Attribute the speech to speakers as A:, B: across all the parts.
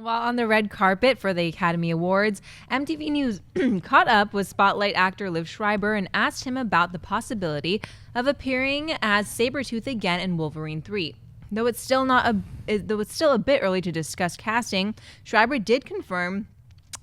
A: While on the red carpet for the Academy Awards, MTV News caught up with Spotlight actor Liev Schreiber and asked him about the possibility of appearing as Sabertooth again in Wolverine 3. Though it's still a bit early to discuss casting, Schreiber did confirm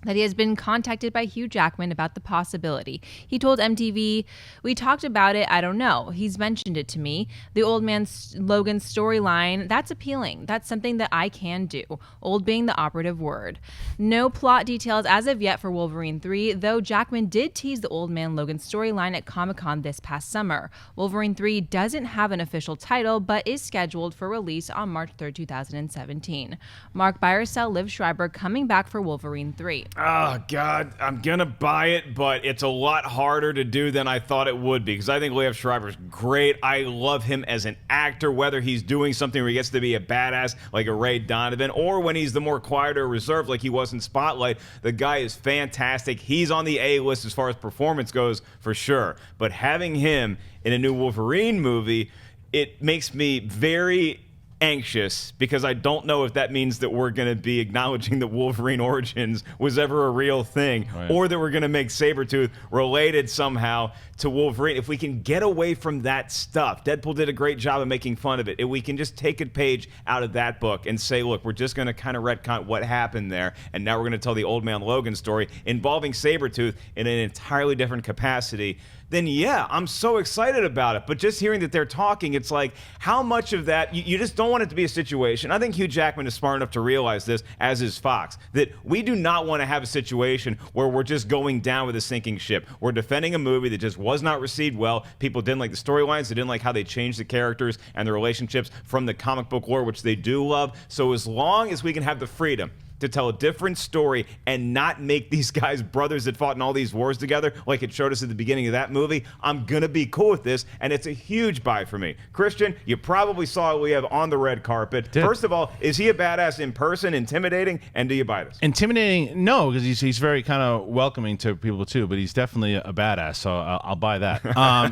A: that he has been contacted by Hugh Jackman about the possibility. He told MTV, "We talked about it, I don't know. He's mentioned it to me. The Old Man Logan storyline, that's appealing. That's something that I can do. Old being the operative word. No plot details as of yet for Wolverine 3, though Jackman did tease the Old Man Logan storyline at Comic-Con this past summer. Wolverine 3 doesn't have an official title, but is scheduled for release on March 3rd, 2017. Mark, buy or sell Liev Schreiber coming back for Wolverine 3.
B: Oh, God, I'm going to buy it, but it's a lot harder to do than I thought it would be, because I think Liev Schreiber's great. I love him as an actor, whether he's doing something where he gets to be a badass like a Ray Donovan, or when he's the more quiet or reserved like he was in Spotlight. The guy is fantastic. He's on the A-list as far as performance goes, for sure. But having him in a new Wolverine movie, it makes me very anxious, because I don't know if that means that we're going to be acknowledging that Wolverine Origins was ever a real thing, right, or that we're going to make Sabertooth related somehow to Wolverine. If we can get away from that stuff, Deadpool did a great job of making fun of it. If we can just take a page out of that book and say, look, we're just going to kind of retcon what happened there, and now we're going to tell the Old Man Logan story involving Sabertooth in an entirely different capacity, then yeah, I'm so excited about it. But just hearing that they're talking, it's like, how much of that, you just don't want it to be a situation. I think Hugh Jackman is smart enough to realize this, as is Fox, that we do not want to have a situation where we're just going down with a sinking ship. We're defending a movie that just was not received well. People didn't like the storylines. They didn't like how they changed the characters and the relationships from the comic book lore, which they do love. So as long as we can have the freedom to tell a different story and not make these guys brothers that fought in all these wars together like it showed us at the beginning of that movie, I'm gonna be cool with this, and it's a huge buy for me. Christian, you probably saw Liev on the red carpet. First of all, is he a badass in person, intimidating, and do you buy this?
C: Intimidating, no, because he's very kind of welcoming to people too, but he's definitely a badass, so I'll buy that.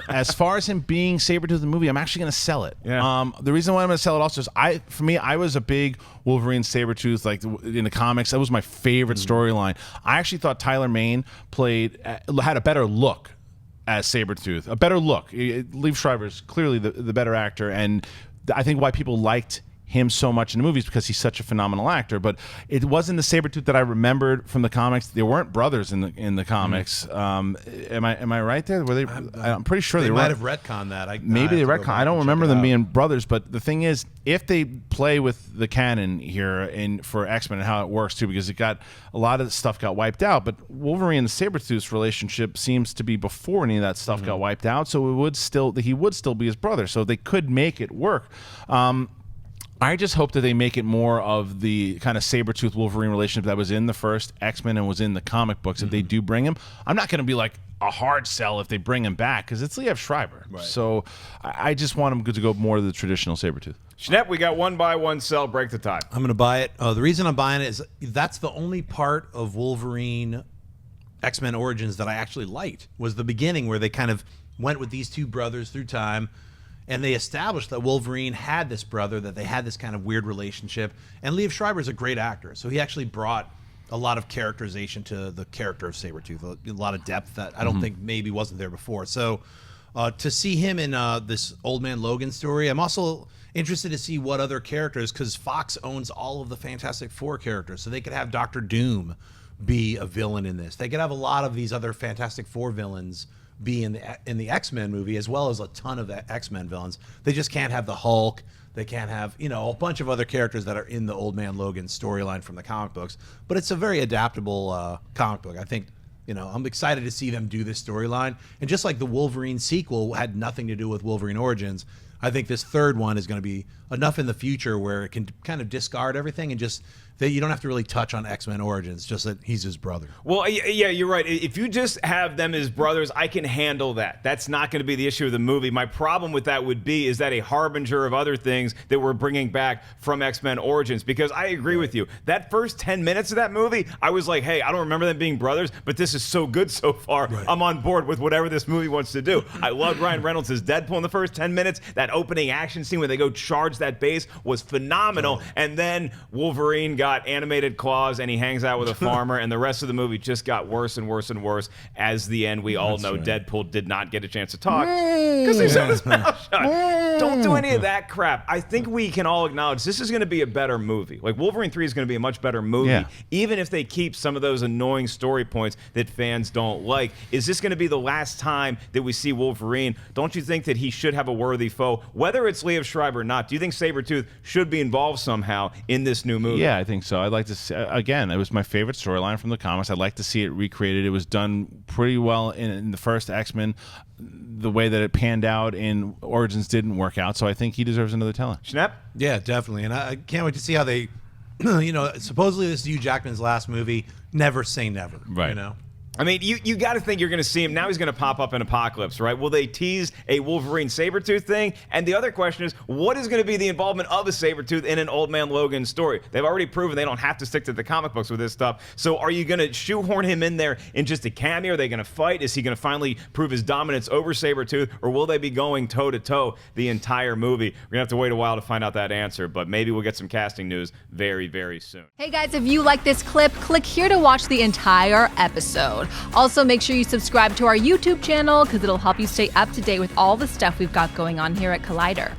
C: As far as him being Sabertooth in the movie, I'm actually gonna sell it.
B: Yeah.
C: The reason why I'm gonna sell it also is, I was a big Wolverine Sabertooth, like in the comics. That was my favorite storyline. I actually thought Tyler Mane had a better look as Sabertooth, a better look. Liev Schreiber is clearly the better actor, and I think why people liked him so much in the movies because he's such a phenomenal actor. But it wasn't the Sabertooth that I remembered from the comics. They weren't brothers in the comics. Am I right there? Were they? I'm pretty sure they
D: might have retconned that.
C: Maybe they retconned. I don't remember them being brothers. But the thing is, if they play with the canon here for X-Men and how it works too, because it got a lot of the stuff got wiped out. But Wolverine and Sabertooth's relationship seems to be before any of that stuff got wiped out. So he would still be his brother. So they could make it work. I just hope that they make it more of the kind of Sabertooth Wolverine relationship that was in the first X-Men and was in the comic books. If they do bring him, I'm not going to be like a hard sell if they bring him back, because it's Liev Schreiber. Right. So I just want him to go more to the traditional Sabertooth.
B: Schnepp, we got one buy, one sell. Break the tie.
D: I'm going to buy it. The reason I'm buying it is that's the only part of Wolverine X-Men Origins that I actually liked, was the beginning where they kind of went with these two brothers through time. And they established that Wolverine had this brother, that they had this kind of weird relationship. And Liev Schreiber is a great actor, so he actually brought a lot of characterization to the character of Sabertooth, a lot of depth that I don't think maybe wasn't there before. So to see him in this Old Man Logan story, I'm also interested to see what other characters, because Fox owns all of the Fantastic Four characters, so they could have Dr. Doom be a villain in this. They could have a lot of these other Fantastic Four villains be in the X-Men movie, as well as a ton of the X-Men villains. They just can't have the Hulk. They can't have, a bunch of other characters that are in the Old Man Logan storyline from the comic books. But it's a very adaptable comic book. I think, I'm excited to see them do this storyline. And just like the Wolverine sequel had nothing to do with Wolverine Origins, I think this third one is going to be enough in the future where it can kind of discard everything and just that you don't have to really touch on X-Men Origins, just that he's his brother.
B: Well, yeah, you're right. If you just have them as brothers, I can handle that. That's not going to be the issue of the movie. My problem with that would be, is that a harbinger of other things that we're bringing back from X-Men Origins? Because I agree with you. That first 10 minutes of that movie, I was like, hey, I don't remember them being brothers, but this is so good so far. Right. I'm on board with whatever this movie wants to do. I loved Ryan Reynolds as Deadpool in the first 10 minutes. That opening action scene where they go charge that base was phenomenal. And then Wolverine got animated claws and he hangs out with a farmer, and the rest of the movie just got worse and worse and worse. As the end, we all know Deadpool did not get a chance to talk because he's had his mouth shut. Don't do any of that crap. I think we can all acknowledge this is going to be a better movie. Like Wolverine 3 is going to be a much better movie, even if they keep some of those annoying story points that fans don't like. Is this going to be the last time that we see Wolverine? Don't you think that he should have a worthy foe, whether it's Liev Schreiber or not? Do you think Sabertooth should be involved somehow in this new movie?
C: Yeah, I think so. I'd like to see, again, it was my favorite storyline from the comics. I'd like to see it recreated. It was done pretty well in the first X-Men. The way that it panned out in Origins didn't work out, so I think he deserves another telling.
B: Schnapp?
D: Yeah, definitely. And I can't wait to see how they, supposedly this is Hugh Jackman's last movie. Never say never.
C: Right.
B: I mean, you got to think you're going to see him. Now he's going to pop up in Apocalypse, right? Will they tease a Wolverine Sabertooth thing? And the other question is, what is going to be the involvement of a Sabertooth in an Old Man Logan story? They've already proven they don't have to stick to the comic books with this stuff. So are you going to shoehorn him in there in just a cameo? Are they going to fight? Is he going to finally prove his dominance over Sabertooth? Or will they be going toe-to-toe the entire movie? We're going to have to wait a while to find out that answer. But maybe we'll get some casting news very, very soon.
A: Hey guys, if you like this clip, click here to watch the entire episode. Also, make sure you subscribe to our YouTube channel because it'll help you stay up to date with all the stuff we've got going on here at Collider.